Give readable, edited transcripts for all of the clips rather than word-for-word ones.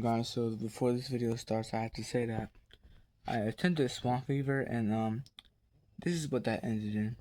Guys, so before this video starts, I have to say that I attended swamp fever, and this is what that ended in.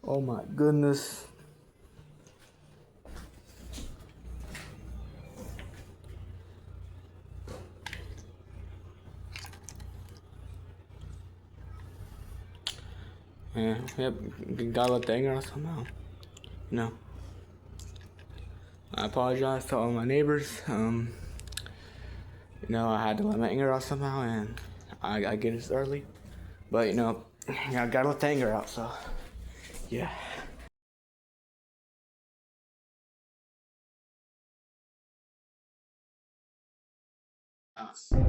Oh my goodness. Yeah, yep, gotta let the anger out somehow. No. I apologize to all my neighbors. I had to let my anger out somehow, and I get this early. But, I gotta let the anger out, so, yeah.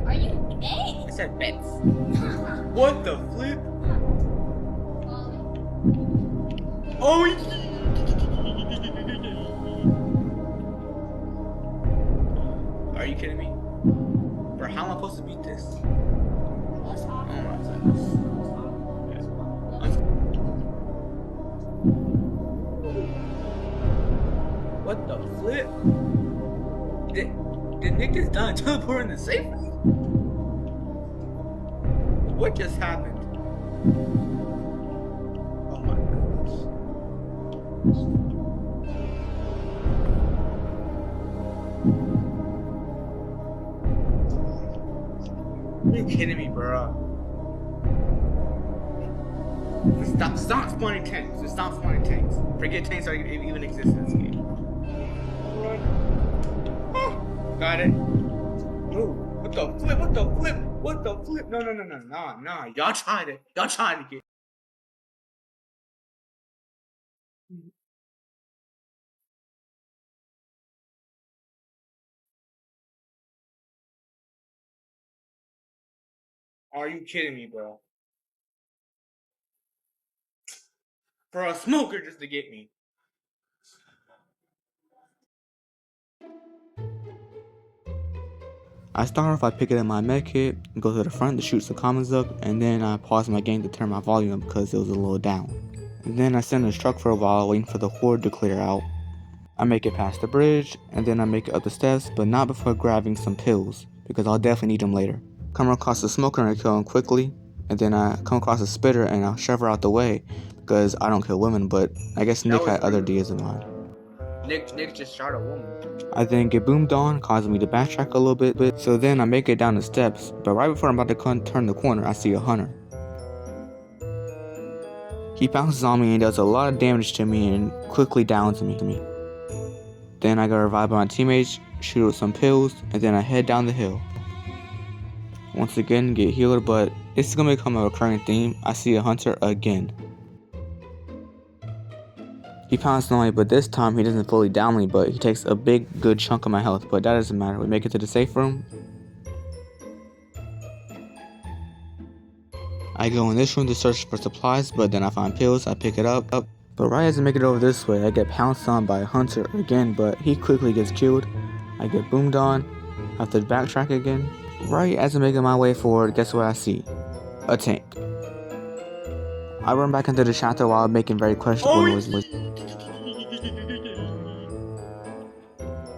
Are you gay? I said bets. What the flip? Oh, are you kidding me? Bro, how am I supposed to beat this? Oh my goodness. What the flip? Did Nick just done teleporting the safe? What just happened? Oh my goodness. Are you kidding me, bro? Stop spawning tanks. Just stop spawning tanks. Forget tanks even exist in this game. Run. Oh, got it. Ooh, what the flip? What the flip? What the flip? No. Y'all tried it. Y'all tried to get. Are you kidding me, bro? For a smoker just to get me. I start off by picking up my med kit, go to the front to shoot some commons up, and then I pause my game to turn my volume up because it was a little down. And then I sit in the truck for a while waiting for the horde to clear out. I make it past the bridge, and then I make it up the steps, but not before grabbing some pills, because I'll definitely need them later. Come across the smoker and I kill him quickly, and then I come across a spitter and I'll shove her out the way, because I don't kill women, but I guess Nick had other ideas in mind. Nick just shot a woman. I then get boomed on, causing me to backtrack a little bit, so then I make it down the steps, but right before I'm about to turn the corner, I see a hunter. He bounces on me and does a lot of damage to me and quickly downs me. Then I get revived by my teammates, shoot with some pills, and then I head down the hill. Once again, get healed, but it's gonna become a recurring theme. I see a hunter again. He pounces on me, but this time he doesn't fully down me, but he takes a big, good chunk of my health, but that doesn't matter. We make it to the safe room. I go in this room to search for supplies, but then I find pills, I pick it up. But right as I make it over this way, I get pounced on by a hunter again, but he quickly gets killed. I get boomed on, have to backtrack again. Right as I'm making my way forward, guess what I see? A tank. I run back into the chapter while making very questionable noises.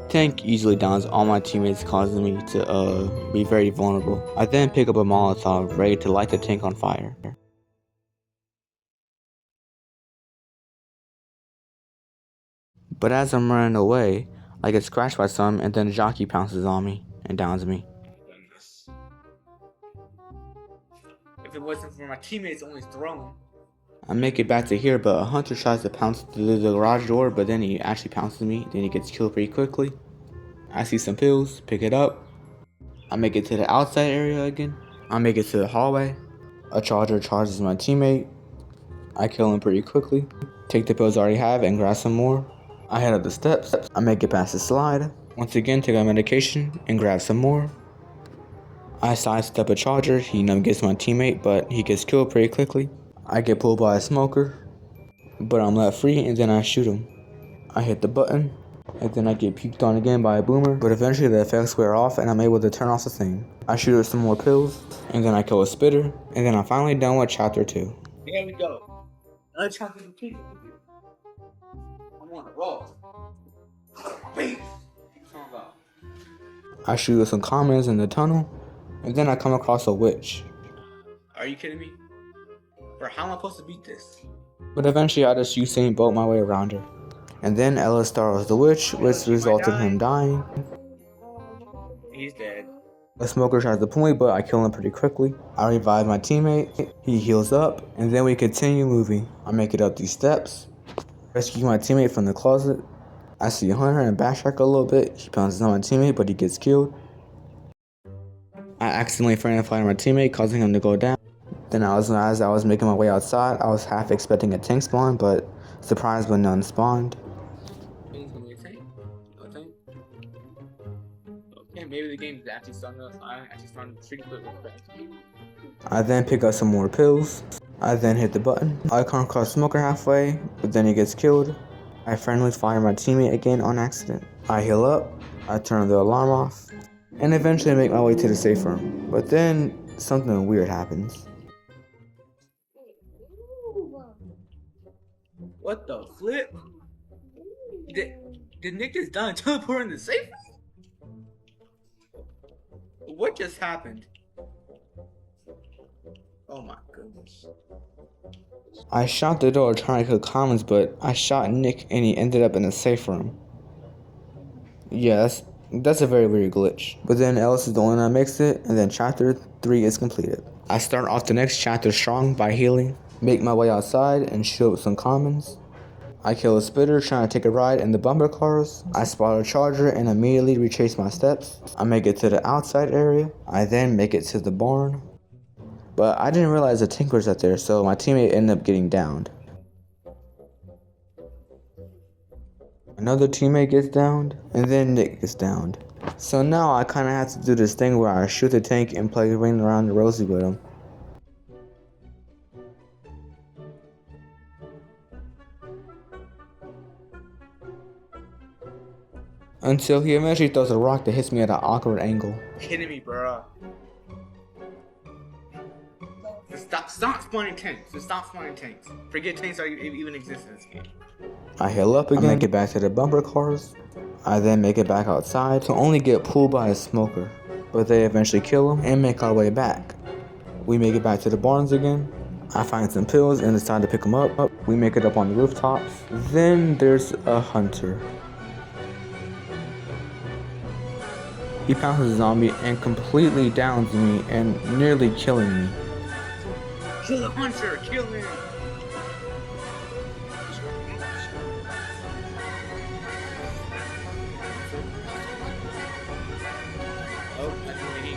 Tank easily downs all my teammates, causing me to be very vulnerable. I then pick up a Molotov, ready to light the tank on fire. But as I'm running away, I get scratched by some, and then a jockey pounces on me and downs me. If it wasn't for my teammates only throwing. I make it back to here, but a hunter tries to pounce through the garage door, but then he actually pounces me, then he gets killed pretty quickly. I see some pills, pick it up. I make it to the outside area again. I make it to the hallway. A charger charges my teammate. I kill him pretty quickly. Take the pills I already have and grab some more. I head up the steps, I make it past the slide. Once again, take my medication and grab some more. I sidestep a charger, he gets my teammate, but he gets killed pretty quickly. I get pulled by a smoker, but I'm left free and then I shoot him. I hit the button, and then I get puked on again by a boomer, but eventually the effects wear off and I'm able to turn off the thing. I shoot her some more pills, and then I kill a spitter, and then I'm finally done with chapter 2. Here we go. Another chapter 2. I'm on a roll. Wait. I shoot some commons in the tunnel, and then I come across a witch. Are you kidding me? Bro, how am I supposed to beat this? But eventually I just Usain Bolt my way around her. And then Ellis startles the witch, which results in him dying. He's dead. The smoker tries to pull me, but I kill him pretty quickly. I revive my teammate, he heals up, and then we continue moving. I make it up these steps, rescue my teammate from the closet. I see Hunter and backtrack a little bit. He pounces on my teammate, but he gets killed. I accidentally friendly fire my teammate, causing him to go down. Then as I was making my way outside, I was half expecting a tank spawn, but surprised when none spawned. Okay, maybe the game's actually starting to treat it. I then pick up some more pills. I then hit the button. I come across Smoker halfway, but then he gets killed. I friendly fire my teammate again on accident. I heal up, I turn the alarm off, and eventually make my way to the safe room. But then something weird happens. What the flip? Did Nick just done teleport in the safe? What just happened? Oh my goodness. I shot the door trying to kill Commons, but I shot Nick and he ended up in a safe room. Yes, that's a very weird glitch. But then Ellis is the one that makes it, and then chapter 3 is completed. I start off the next chapter strong by healing, make my way outside and shoot up some commons. I kill a spitter trying to take a ride in the bumper cars. I spot a charger and immediately retrace my steps. I make it to the outside area. I then make it to the barn. But I didn't realize the tank was up there, so my teammate ended up getting downed. Another teammate gets downed, and then Nick gets downed. So now I kinda have to do this thing where I shoot the tank and play Ring Around the Rosie with him. Until he eventually throws a rock that hits me at an awkward angle. Kidding me, bro. Stop spawning tanks. Just stop spawning tanks. Forget tanks even exist in this game. I heal up again, make it back to the bumper cars. I then make it back outside to only get pulled by a smoker. But they eventually kill him and make our way back. We make it back to the barns again. I find some pills and decide to pick them up. We make it up on the rooftops. Then there's a hunter. He pounces a zombie and completely downs me and nearly killing me. Kill the hunter! Kill him! Oh, that's me.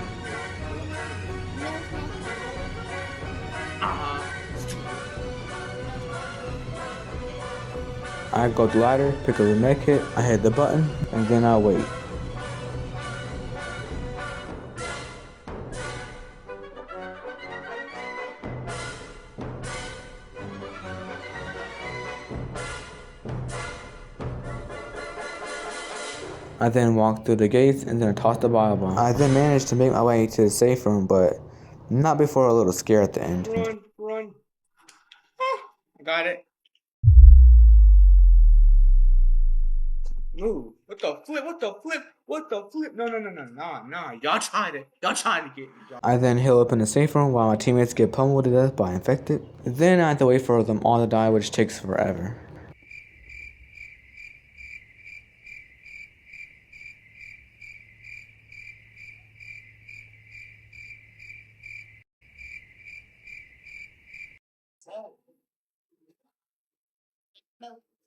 I go to the ladder, pick up the med kit, I hit the button, and then I wait. I then walked through the gates and then tossed the bio bomb. I then managed to make my way to the safe room, but not before a little scare at the end. Run. Got it. Move. What the flip? No. Y'all tried to get me. I then heal up in the safe room while my teammates get pummeled to death by infected. Then I have to wait for them all to die, which takes forever.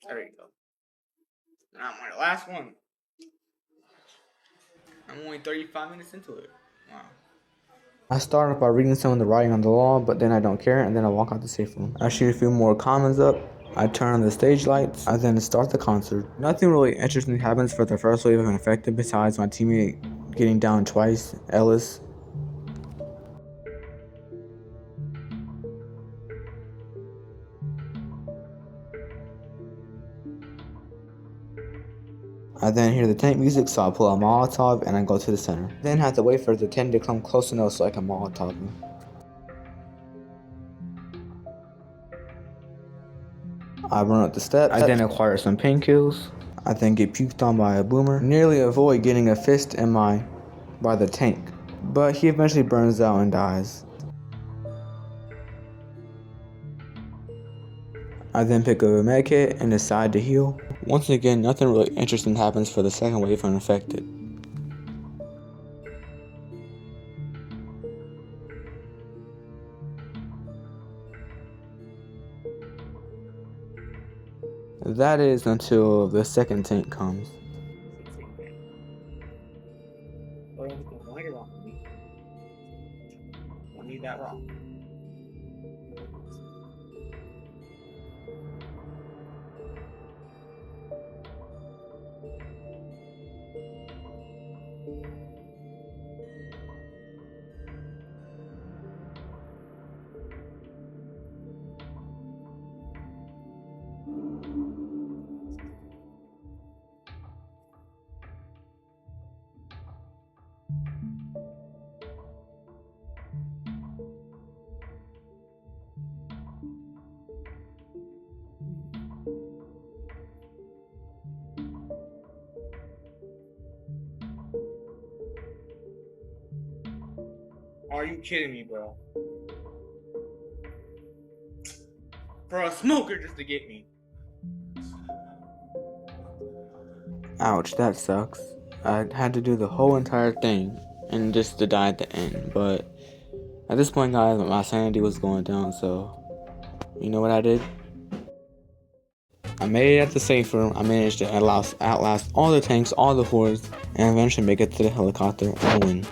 There you go. Now I'm on the last one. I'm only 35 minutes into it. Wow. I start off by reading some of the writing on the wall, but then I don't care, and then I walk out the safe room. I shoot a few more commons up, I turn on the stage lights. I then start the concert. Nothing really interesting happens for the first wave of infected besides my teammate getting down twice, Ellis. I then hear the tank music, so I pull out Molotov and I go to the center. Then have to wait for the tank to come close enough so I can Molotov him. I run up the steps. I then acquire some pain kills. I then get puked on by a boomer. Nearly avoid getting a fist in by the tank, but he eventually burns out and dies. I then pick up a medkit and decide to heal. Once again, nothing really interesting happens for the second wave of infected. That is until the second tank comes. Why you're wrong with me? I need that wrong. Are you kidding me, bro? For a smoker just to get me. Ouch, that sucks. I had to do the whole entire thing and just to die at the end, but at this point, guys, my sanity was going down, so you know what I did? I made it at the safe room. I managed to outlast all the tanks, all the hordes, and eventually make it to the helicopter and win.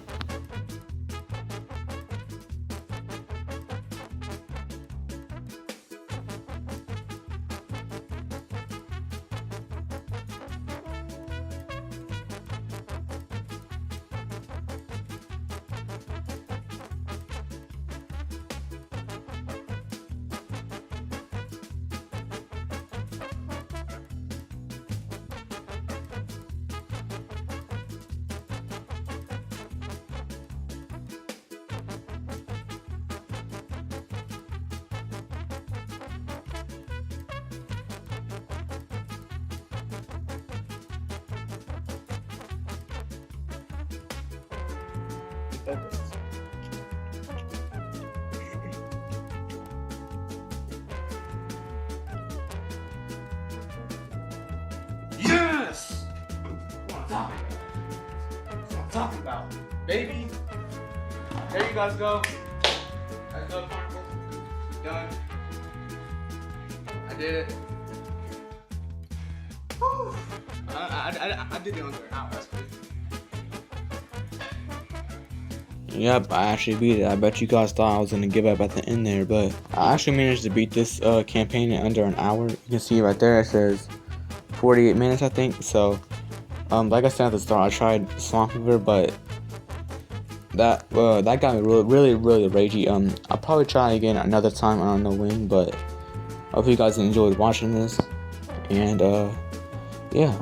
Yes! That's what I'm talking about. Baby. There you guys go. That's the carnival. Done. I did it. Whew. I did it under an hour. That's crazy. Yep, I actually beat it. I bet you guys thought I was gonna give up at the end there, but I actually managed to beat this campaign in under an hour. You can see right there it says 48 minutes, I think. So, like I said at the start, I tried Swamp Fever, but that got me really ragey. I'll probably try again another time. I don't know when, but I hope you guys enjoyed watching this. And yeah.